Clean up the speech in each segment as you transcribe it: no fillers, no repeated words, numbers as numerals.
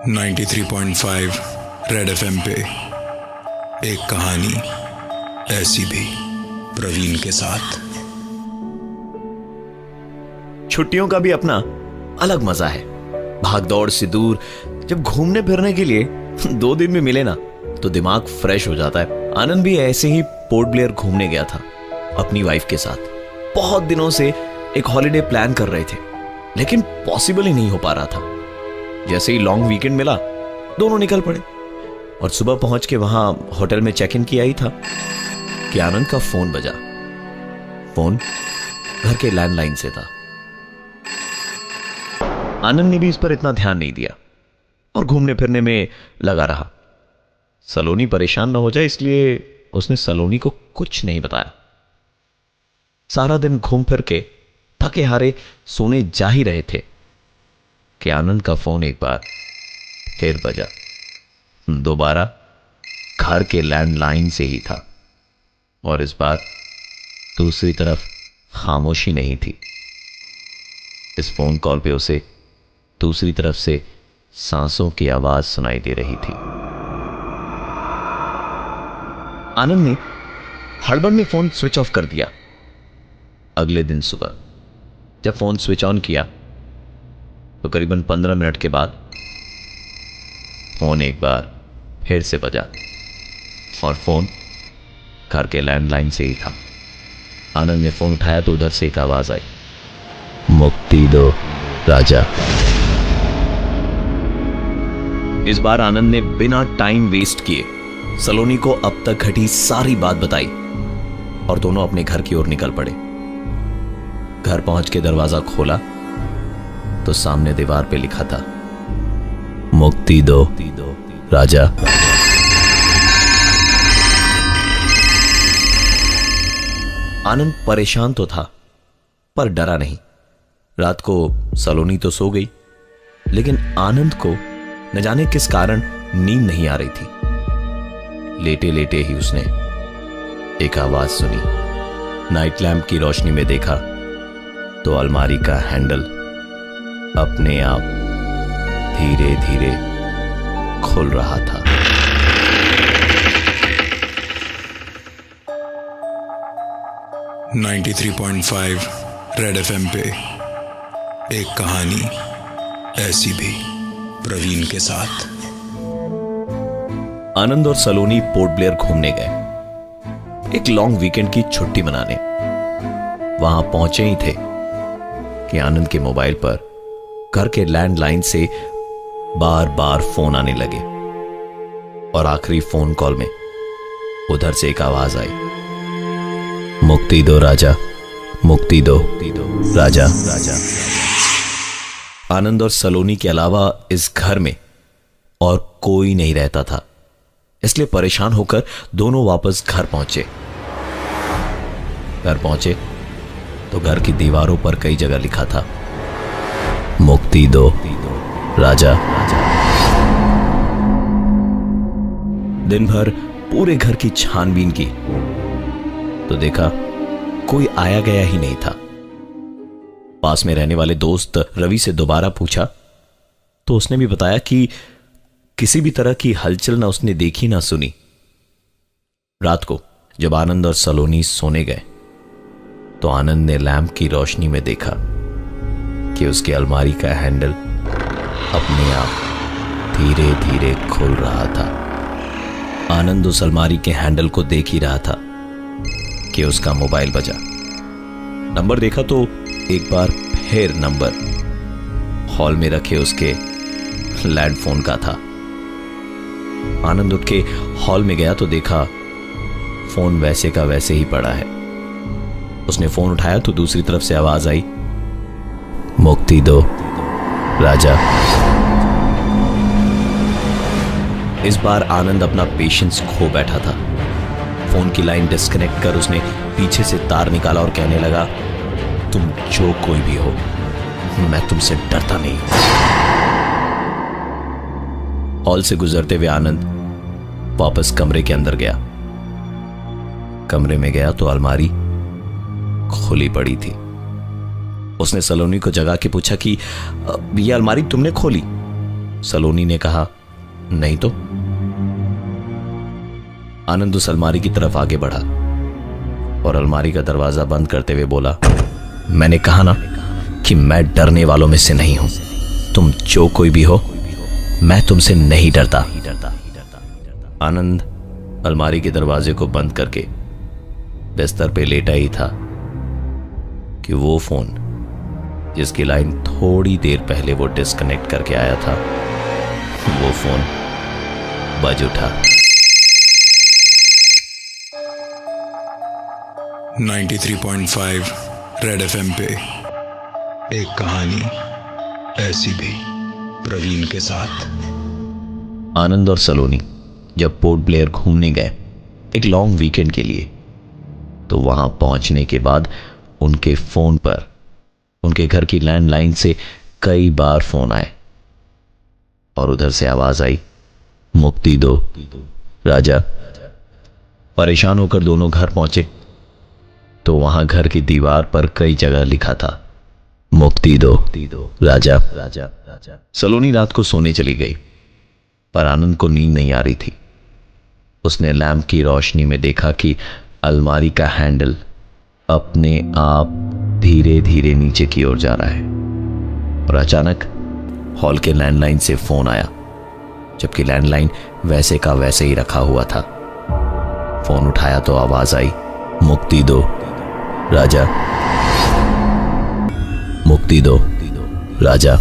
93.5 red FM पे एक कहानी ऐसी भी, प्रवीण के साथ। छुट्टियों का भी अपना अलग मजा है। भागदौड़ से दूर जब घूमने फिरने के लिए 2 दिन में मिले ना तो दिमाग फ्रेश हो जाता है। आनंद भी ऐसे ही पोर्ट ब्लेयर घूमने गया था अपनी वाइफ के साथ। बहुत दिनों से एक हॉलिडे प्लान कर रहे थे लेकिन पॉसिबल ही नहीं हो पा रहा था। जैसे ही लॉन्ग वीकेंड मिला दोनों निकल पड़े और सुबह पहुंच के वहां होटल में चेक इन किया ही था कि आनंद का फोन बजा। फोन घर के लैंडलाइन से था। आनंद ने भी इस पर इतना ध्यान नहीं दिया और घूमने फिरने में लगा रहा। सलोनी परेशान ना हो जाए इसलिए उसने सलोनी को कुछ नहीं बताया। सारा दिन घूम फिर के थके हारे सोने जा ही रहे थे कि आनंद का फोन एक बार फिर बजा। दोबारा घर के लैंडलाइन से ही था और इस बार दूसरी तरफ खामोशी नहीं थी। इस फोन कॉल पे उसे दूसरी तरफ से सांसों की आवाज सुनाई दे रही थी। आनंद ने हड़बड़ में फोन स्विच ऑफ कर दिया। अगले दिन सुबह जब फोन स्विच ऑन किया तो करीबन 15 मिनट के बाद फोन एक बार फिर से बजा और फोन घर के लैंडलाइन से ही था। आनंद ने फोन उठाया तो उधर से एक आवाज आई, मुक्ति दो राजा। इस बार आनंद ने बिना टाइम वेस्ट किए सलोनी को अब तक घटी सारी बात बताई और दोनों अपने घर की ओर निकल पड़े। घर पहुंच के दरवाजा खोला तो सामने दीवार पे लिखा था, मुक्ति दो राजा। आनंद परेशान तो था पर डरा नहीं। रात को सलोनी तो सो गई लेकिन आनंद को न जाने किस कारण नींद नहीं आ रही थी। लेटे लेटे ही उसने एक आवाज सुनी। नाइट लैंप की रोशनी में देखा तो अलमारी का हैंडल अपने आप धीरे धीरे खुल रहा था। नाइन्टी 93.5 रेड एफएम पे एक कहानी ऐसी भी, प्रवीण के साथ। आनंद और सलोनी पोर्ट ब्लेयर घूमने गए एक लॉन्ग वीकेंड की छुट्टी मनाने। वहां पहुंचे ही थे कि आनंद के मोबाइल पर घर के लैंडलाइन से बार बार फोन आने लगे और आखिरी फोन कॉल में उधर से एक आवाज आई, मुक्ति दो राजा, मुक्ति दो राजा। आनंद और सलोनी के अलावा इस घर में और कोई नहीं रहता था, इसलिए परेशान होकर दोनों वापस घर पहुंचे। घर पहुंचे तो घर की दीवारों पर कई जगह लिखा था, मुक्ति दो राजा। दिन भर पूरे घर की छानबीन की तो देखा कोई आया गया ही नहीं था। पास में रहने वाले दोस्त रवि से दोबारा पूछा तो उसने भी बताया कि किसी भी तरह की हलचल ना उसने देखी ना सुनी। रात को जब आनंद और सलोनी सोने गए तो आनंद ने लैंप की रोशनी में देखा कि उसकी अलमारी का हैंडल अपने आप धीरे धीरे खुल रहा था। आनंद उस अलमारी के हैंडल को देख ही रहा था कि उसका मोबाइल बजा। नंबर देखा तो एक बार फिर नंबर हॉल में रखे उसके लैंडफोन का था। आनंद उठ के हॉल में गया तो देखा फोन वैसे का वैसे ही पड़ा है। उसने फोन उठाया तो दूसरी तरफ से आवाज आई, मुक्ति दो राजा। इस बार आनंद अपना पेशेंस खो बैठा था। फोन की लाइन डिस्कनेक्ट कर उसने पीछे से तार निकाला और कहने लगा, तुम जो कोई भी हो मैं तुमसे डरता नहीं। हॉल से गुजरते हुए आनंद वापस कमरे के अंदर गया। कमरे में गया तो अलमारी खुली पड़ी थी। उसने सलोनी को जगा के पूछा कि ये अलमारी तुमने खोली? सलोनी ने कहा, नहीं तो। आनंद उस अलमारी की तरफ आगे बढ़ा और अलमारी का दरवाजा बंद करते हुए बोला, मैंने कहा ना कि मैं डरने वालों में से नहीं हूं। तुम जो कोई भी हो, मैं तुमसे नहीं डरता। आनंद अलमारी के दरवाजे को बंद करके बिस्तर पे लेटा ही था कि वो फोन जिसकी लाइन थोड़ी देर पहले वो डिस्कनेक्ट करके आया था, वो फोन बज उठा। 93.5 रेड एफएम पे एक कहानी ऐसी भी, प्रवीण के साथ। आनंद और सलोनी जब पोर्ट ब्लेयर घूमने गए एक लॉन्ग वीकेंड के लिए, तो वहां पहुंचने के बाद उनके फोन पर उनके घर की लैंडलाइन से कई बार फोन आए और उधर से आवाज आई, मुक्ति दो राजा। परेशान होकर दोनों घर पहुंचे तो वहां घर की दीवार पर कई जगह लिखा था, मुक्ति दो राजा। सलोनी रात को सोने चली गई, पर आनंद को नींद नहीं आ रही थी। उसने लैंप की रोशनी में देखा कि अलमारी का हैंडल अपने आप धीरे धीरे नीचे की ओर जा रहा है और अचानक हॉल के लैंडलाइन से फोन आया, जबकि लैंडलाइन वैसे का वैसे ही रखा हुआ था। फोन उठाया तो आवाज आई, मुक्ति दो राजा, मुक्ति दो राजा।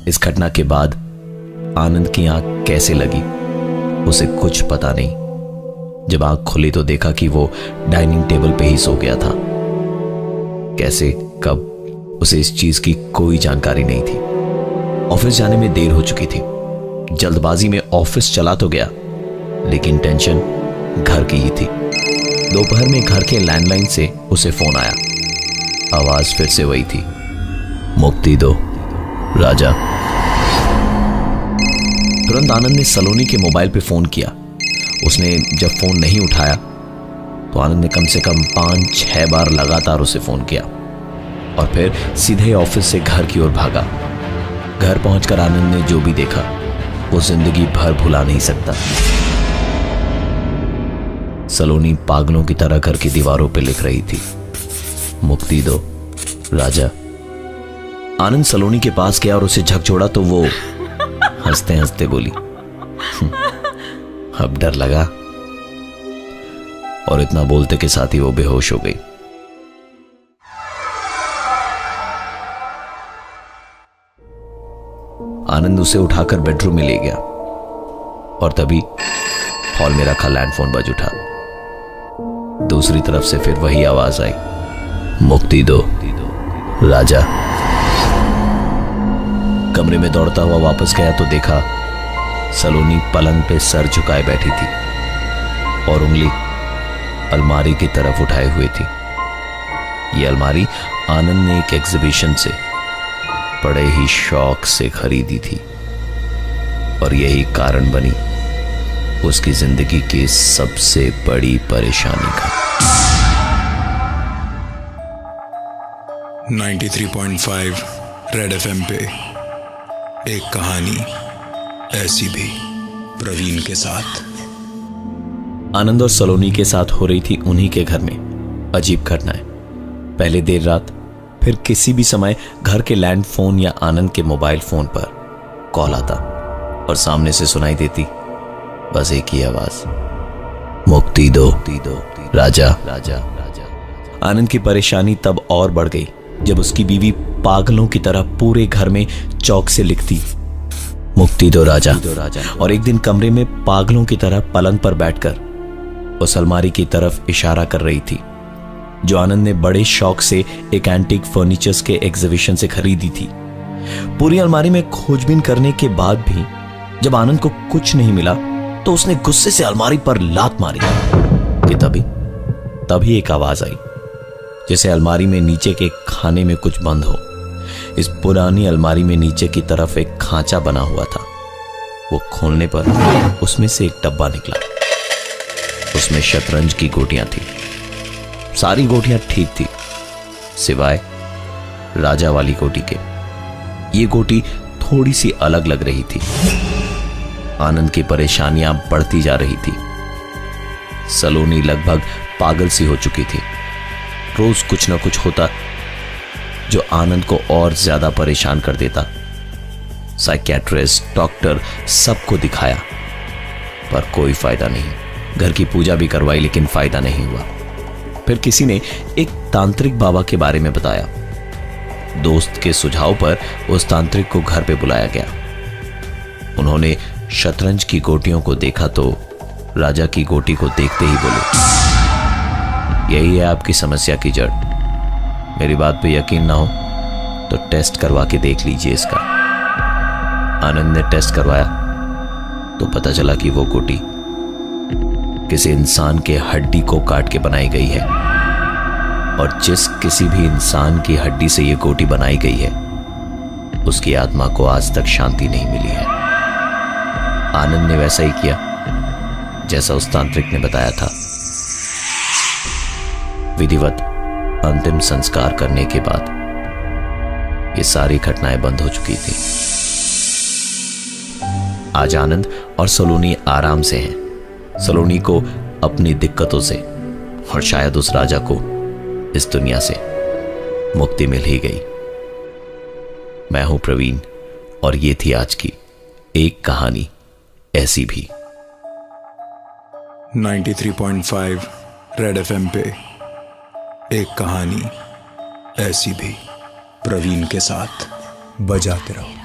इस घटना के बाद आनंद की आंख कैसे लगी उसे कुछ पता नहीं। जब आंख खुली तो देखा कि वो डाइनिंग टेबल पे ही सो गया था। कैसे, कब, उसे इस चीज की कोई जानकारी नहीं थी। ऑफिस जाने में देर हो चुकी थी। जल्दबाजी में ऑफिस चला तो गया, लेकिन टेंशन घर की ही थी। दोपहर में घर के लैंडलाइन से उसे फोन आया। आवाज फिर से वही थी, मुक्ति दो राजा। तुरंत आनंद ने सलोनी के मोबाइल पे फोन किया। उसने जब फोन नहीं उठाया तो आनंद ने कम से कम 5-6 बार लगातार उसे फोन किया और फिर सीधे ऑफिस से घर की ओर भागा। घर पहुंचकर आनंद ने जो भी देखा वो जिंदगी भर भुला नहीं सकता। सलोनी पागलों की तरह घर की दीवारों पे लिख रही थी, मुक्ति दो राजा। आनंद सलोनी के पास गया और उसे झकझोड़ा तो वो हंसते हंसते बोली, अब डर लगा। और इतना बोलते के साथ ही वो बेहोश हो गई। आनंद उसे उठाकर बेडरूम में ले गया और तभी हॉल में रखा लैंडफोन बज उठा। दूसरी तरफ से फिर वही आवाज आई, मुक्ति दो राजा। कमरे में दौड़ता हुआ वापस गया तो देखा सलोनी पलंग पे सर झुकाए बैठी थी और उंगली अलमारी की तरफ उठाए हुए थी। यह अलमारी आनंद ने एक एग्जीबिशन से बड़े ही शौक से खरीदी थी और यही कारण बनी उसकी जिंदगी की सबसे बड़ी परेशानी का। 93.5 रेड एफएम पे एक कहानी ऐसी भी, प्रवीण के साथ। आनंद और सलोनी के साथ हो रही थी उन्हीं के घर में अजीब घटनाएं। पहले देर रात, फिर किसी भी समय घर के लैंड फोन या आनंद के मोबाइल फोन पर कॉल आता और सामने से सुनाई देती बस एक ही आवाज, मुक्ति दो राजा। आनंद की परेशानी तब और बढ़ गई जब उसकी बीवी पागलों की तरह पूरे घर में चौक से लिखती, मुक्ति दो राजा। और एक दिन कमरे में पागलों की तरह पलंग पर बैठकर उस अलमारी की तरफ इशारा कर रही थी जो आनंद ने बड़े शौक से एक एंटीक फर्नीचर्स के एग्जीबिशन से खरीदी थी। पूरी अलमारी में खोजबीन करने के बाद भी जब आनंद को कुछ नहीं मिला तो उसने गुस्से से अलमारी पर लात मारी कि तभी एक आवाज आई, जैसे अलमारी में नीचे के खाने में कुछ बंद हो। इस पुरानी अलमारी में नीचे की तरफ एक खांचा बना हुआ था। वो खोलने पर उसमें से एक डब्बा निकला। उसमें शतरंज की गोटियां थी। सारी गोटियां ठीक थी सिवाय राजा वाली गोटी के। ये गोटी थोड़ी सी अलग लग रही थी। आनंद की परेशानियां बढ़ती जा रही थी। सलोनी लगभग पागल सी हो चुकी थी। रोज कुछ ना कुछ होता जो आनंद को और ज्यादा परेशान कर देता। साइकियाट्रिस्ट, डॉक्टर, सबको दिखाया पर कोई फायदा नहीं। घर की पूजा भी करवाई लेकिन फायदा नहीं हुआ। फिर किसी ने एक तांत्रिक बाबा के बारे में बताया। दोस्त के सुझाव पर उस तांत्रिक को घर पे बुलाया गया। उन्होंने शतरंज की गोटियों को देखा तो राजा की गोटी को देखते ही बोले, यही है आपकी समस्या की जड़। मेरी बात पे यकीन ना हो तो टेस्ट करवा के देख लीजिए इसका। आनंद ने टेस्ट करवाया तो पता चला कि वो गोटी किसी इंसान के हड्डी को काट के बनाई गई है, और जिस किसी भी इंसान की हड्डी से ये गोटी बनाई गई है उसकी आत्मा को आज तक शांति नहीं मिली है। आनंद ने वैसा ही किया जैसा उस तांत्रिक ने बताया था। विधिवत अंतिम संस्कार करने के बाद ये सारी घटनाएं बंद हो चुकी थी। आज आनंद और सलोनी आराम से हैं। सलोनी को अपनी दिक्कतों से और शायद उस राजा को इस दुनिया से मुक्ति मिल ही गई। मैं हूं प्रवीण और ये थी आज की एक कहानी ऐसी भी। 93.5 रेड एफएम पे एक कहानी ऐसी भी, प्रवीण के साथ बजाते रहो।